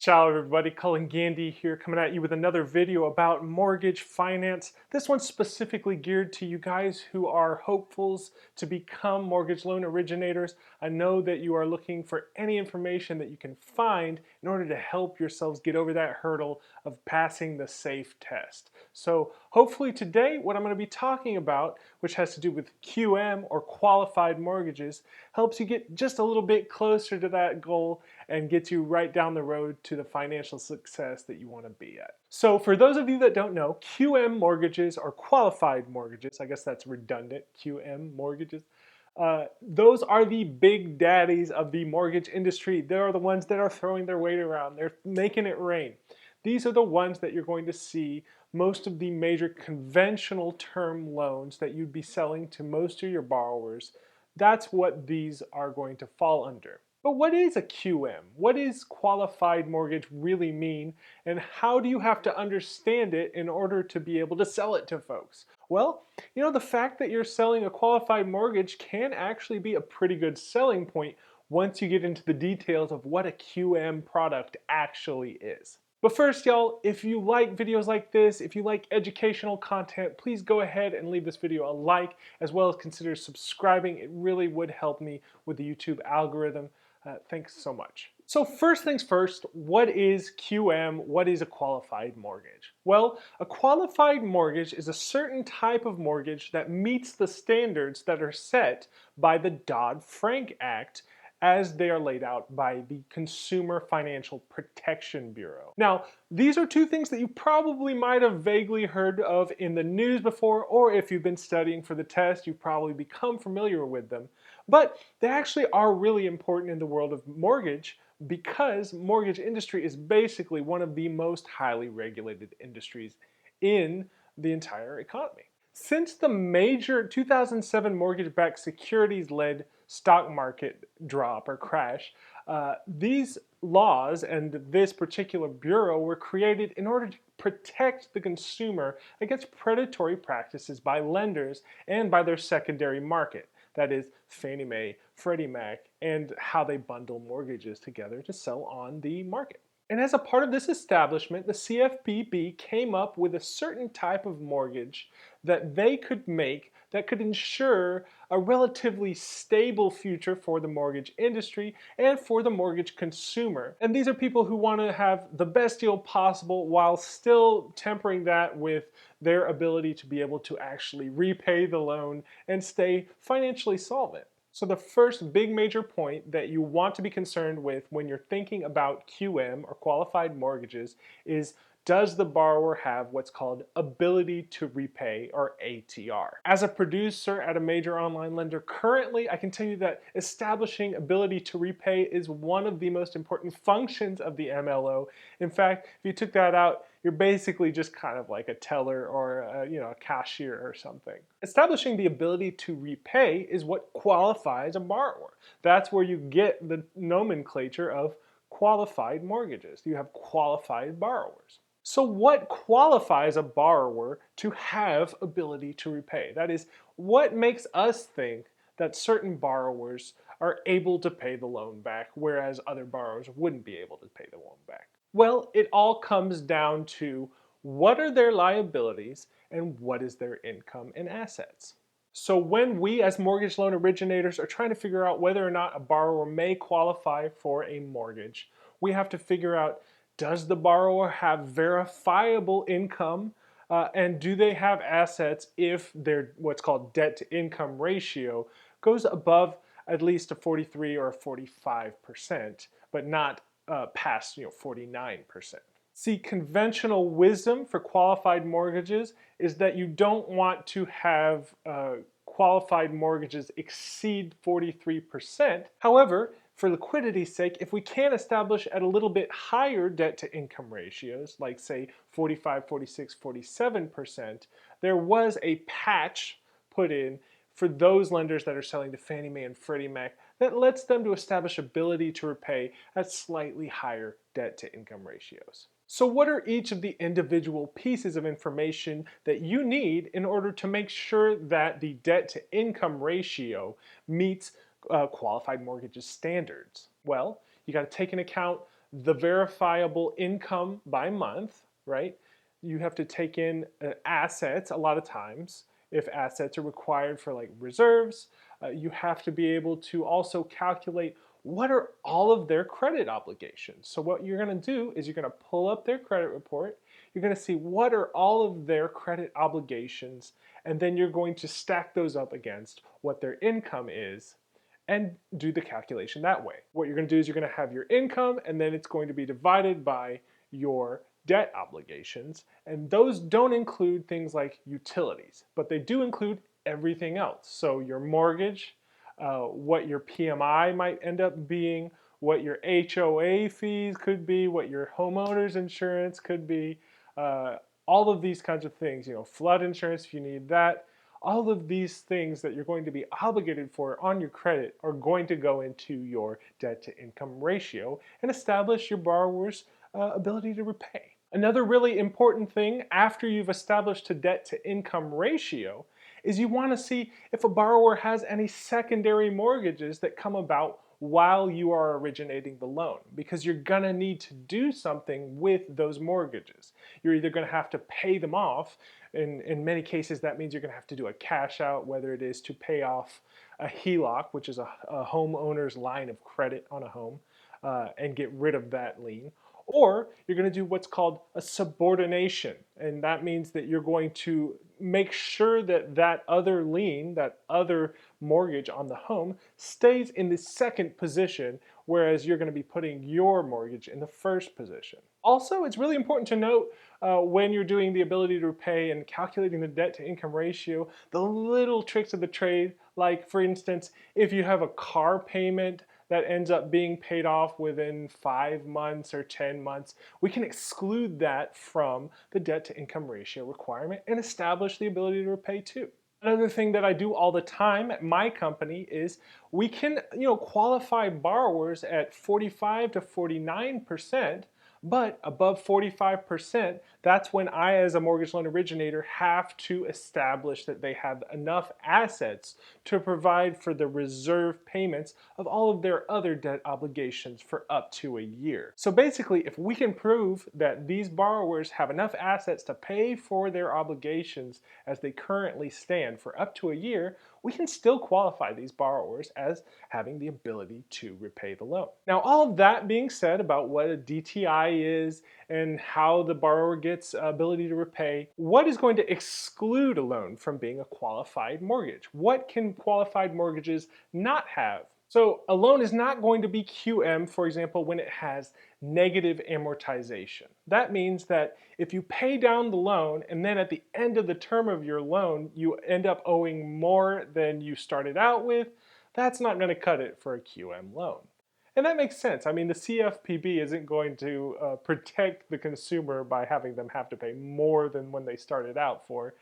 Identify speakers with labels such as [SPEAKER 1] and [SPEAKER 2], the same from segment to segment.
[SPEAKER 1] Ciao everybody, Cullen Gandy here coming at you with another video about mortgage finance. This one's specifically geared to you guys who are hopefuls to become mortgage loan originators. I know that you are looking for any information that you can find in order to help yourselves get over that hurdle of passing the SAFE test. So hopefully today what I'm going to be talking about, which has to do with QM or qualified mortgages, helps you get just a little bit closer to that goal and gets you right down the road to the financial success that you want to be at. So for those of you that don't know, QM mortgages are qualified mortgages. I guess that's redundant, QM mortgages. Those are the big daddies of the mortgage industry. They are the ones that are throwing their weight around. They're making it rain. These are the ones that you're going to see most of the major conventional term loans that you'd be selling to most of your borrowers. That's what these are going to fall under. But what is a QM? What does qualified mortgage really mean? And how do you have to understand it in order to be able to sell it to folks? Well, the fact that you're selling a qualified mortgage can actually be a pretty good selling point once you get into the details of what a QM product actually is. But first, y'all, if you like videos like this, if you like educational content, please go ahead and leave this video a like, as well as consider subscribing. It really would help me with the YouTube algorithm. Thanks so much. So first things first, what is QM? What is a qualified mortgage? Well, a qualified mortgage is a certain type of mortgage that meets the standards that are set by the Dodd-Frank Act as they are laid out by the Consumer Financial Protection Bureau. Now, these are two things that you probably might have vaguely heard of in the news before, or if you've been studying for the test, you've probably become familiar with them. But they actually are really important in the world of mortgage because mortgage industry is basically one of the most highly regulated industries in the entire economy. Since the major 2007 mortgage-backed securities-led stock market drop or crash, these laws and this particular bureau were created in order to protect the consumer against predatory practices by lenders and by their secondary market. That is Fannie Mae, Freddie Mac, and how they bundle mortgages together to sell on the market. And as a part of this establishment, the CFPB came up with a certain type of mortgage that they could make that could ensure a relatively stable future for the mortgage industry and for the mortgage consumer. And these are people who want to have the best deal possible while still tempering that with their ability to be able to actually repay the loan and stay financially solvent. So the first big major point that you want to be concerned with when you're thinking about QM or qualified mortgages is, does the borrower have what's called ability to repay, or ATR? As a producer at a major online lender currently, I can tell you that establishing ability to repay is one of the most important functions of the MLO. In fact, if you took that out, you're basically just kind of like a teller or a cashier or something. Establishing the ability to repay is what qualifies a borrower. That's where you get the nomenclature of qualified mortgages. You have qualified borrowers. So what qualifies a borrower to have ability to repay? That is, what makes us think that certain borrowers are able to pay the loan back, whereas other borrowers wouldn't be able to pay the loan back? Well, it all comes down to what are their liabilities and what is their income and assets. So when we as mortgage loan originators are trying to figure out whether or not a borrower may qualify for a mortgage, we have to figure out, does the borrower have verifiable income and do they have assets if their what's called debt to income ratio goes above at least a 43 or a 45%, but not past 49%. See, conventional wisdom for qualified mortgages is that you don't want to have qualified mortgages exceed 43%. However, for liquidity's sake, if we can establish at a little bit higher debt to income ratios, like say 45, 46, 47%, there was a patch put in for those lenders that are selling to Fannie Mae and Freddie Mac that lets them to establish ability to repay at slightly higher debt to income ratios. So what are each of the individual pieces of information that you need in order to make sure that the debt to income ratio meets qualified mortgages standards? Well, you got to take into account the verifiable income by month, right? You have to take in assets a lot of times. If assets are required for like reserves, you have to be able to also calculate what are all of their credit obligations. So what you're going to do is you're going to pull up their credit report. You're going to see what are all of their credit obligations, and then you're going to stack those up against what their income is and do the calculation that way. What you're going to do is you're going to have your income, and then it's going to be divided by your debt obligations. And those don't include things like utilities, but they do include everything else. So your mortgage, what your PMI might end up being, what your HOA fees could be, what your homeowner's insurance could be, uh, all of these kinds of things, flood insurance if you need that. All of these things that you're going to be obligated for on your credit are going to go into your debt to income ratio and establish your borrower's ability to repay. Another really important thing after you've established a debt to income ratio is you want to see if a borrower has any secondary mortgages that come about while you are originating the loan, because you're going to need to do something with those mortgages. You're either going to have to pay them off. In many cases, that means you're going to have to do a cash out, whether it is to pay off a HELOC, which is a homeowner's line of credit on a home, and get rid of that lien. Or you're going to do what's called a subordination, and that means that you're going to make sure that that other lien, that other mortgage on the home, stays in the second position, whereas you're going to be putting your mortgage in the first position. Also, it's really important to note when you're doing the ability to repay and calculating the debt to income ratio, the little tricks of the trade, like for instance, if you have a car payment that ends up being paid off within 5 months or 10 months, we can exclude that from the debt to income ratio requirement and establish the ability to repay too. Another thing that I do all the time at my company is we can, qualify borrowers at 45 to 49%, but above 45%, that's when I, as a mortgage loan originator, have to establish that they have enough assets to provide for the reserve payments of all of their other debt obligations for up to a year. So basically, if we can prove that these borrowers have enough assets to pay for their obligations as they currently stand for up to a year, we can still qualify these borrowers as having the ability to repay the loan. Now, all of that being said about what a DTI is and how the borrower gets ability to repay, what is going to exclude a loan from being a qualified mortgage? What can qualified mortgages not have? So a loan is not going to be QM, for example, when it has negative amortization. That means that if you pay down the loan and then at the end of the term of your loan, you end up owing more than you started out with, that's not going to cut it for a QM loan. And that makes sense. I mean, the CFPB isn't going to protect the consumer by having them have to pay more than when they started out for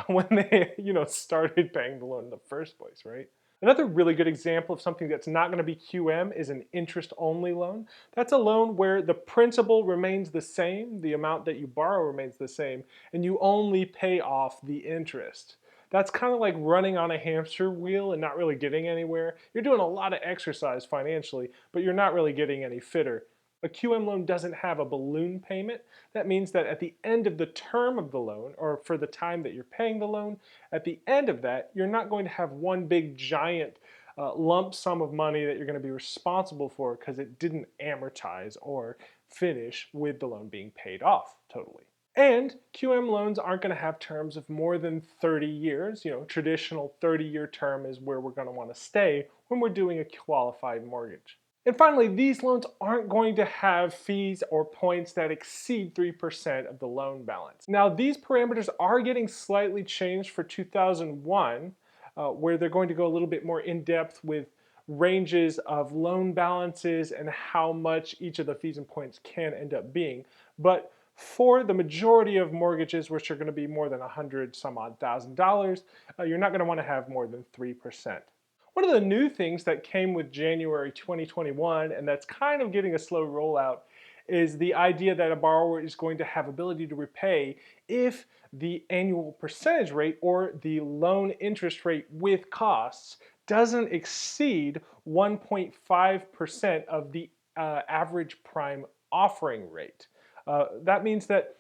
[SPEAKER 1] when they, started paying the loan in the first place, right? Another really good example of something that's not going to be QM is an interest-only loan. That's a loan where the principal remains the same, the amount that you borrow remains the same, and you only pay off the interest. That's kind of like running on a hamster wheel and not really getting anywhere. You're doing a lot of exercise financially, but you're not really getting any fitter. A QM loan doesn't have a balloon payment. That means that at the end of the term of the loan, or for the time that you're paying the loan, at the end of that, you're not going to have one big giant lump sum of money that you're going to be responsible for because it didn't amortize or finish with the loan being paid off totally. And QM loans aren't going to have terms of more than 30 years. Traditional 30-year term is where we're going to want to stay when we're doing a qualified mortgage. And finally, these loans aren't going to have fees or points that exceed 3% of the loan balance. Now, these parameters are getting slightly changed for 2001, where they're going to go a little bit more in depth with ranges of loan balances and how much each of the fees and points can end up being. But for the majority of mortgages, which are going to be more than $100 some odd thousand, you're not going to want to have more than 3%. One of the new things that came with January 2021, and that's kind of getting a slow rollout, is the idea that a borrower is going to have ability to repay if the annual percentage rate or the loan interest rate with costs doesn't exceed 1.5% of the average prime offering rate. That means that,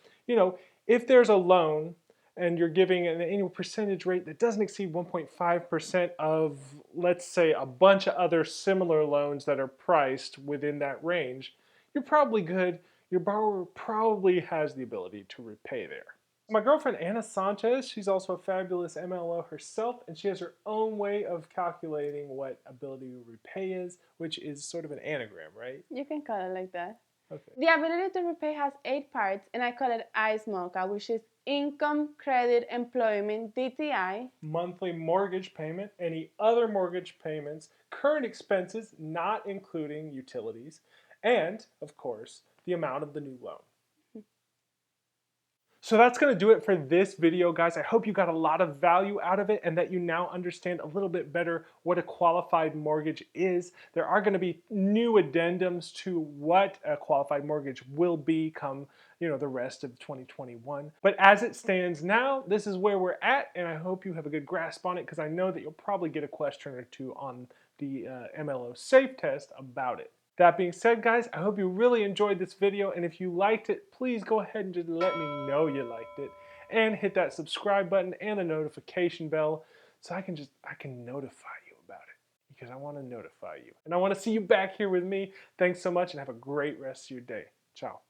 [SPEAKER 1] if there's a loan and you're giving an annual percentage rate that doesn't exceed 1.5% of, let's say, a bunch of other similar loans that are priced within that range, you're probably good. Your borrower probably has the ability to repay there. My girlfriend Anna Sanchez, she's also a fabulous MLO herself, and she has her own way of calculating what ability to repay is, which is sort of an anagram, right?
[SPEAKER 2] You can call it like that.
[SPEAKER 1] Okay.
[SPEAKER 2] The ability to repay has 8 parts, and I call it ISMOCA, which is income, credit, employment, DTI,
[SPEAKER 1] monthly mortgage payment, any other mortgage payments, current expenses, not including utilities, and, of course, the amount of the new loan. So that's going to do it for this video, guys. I hope you got a lot of value out of it and that you now understand a little bit better what a qualified mortgage is. There are going to be new addendums to what a qualified mortgage will become, the rest of 2021. But as it stands now, this is where we're at, and I hope you have a good grasp on it because I know that you'll probably get a question or two on the MLO safe test about it. That being said, guys, I hope you really enjoyed this video, and if you liked it, please go ahead and just let me know you liked it, and hit that subscribe button and the notification bell so I can notify you about it, because I want to notify you, and I want to see you back here with me. Thanks so much, and have a great rest of your day. Ciao.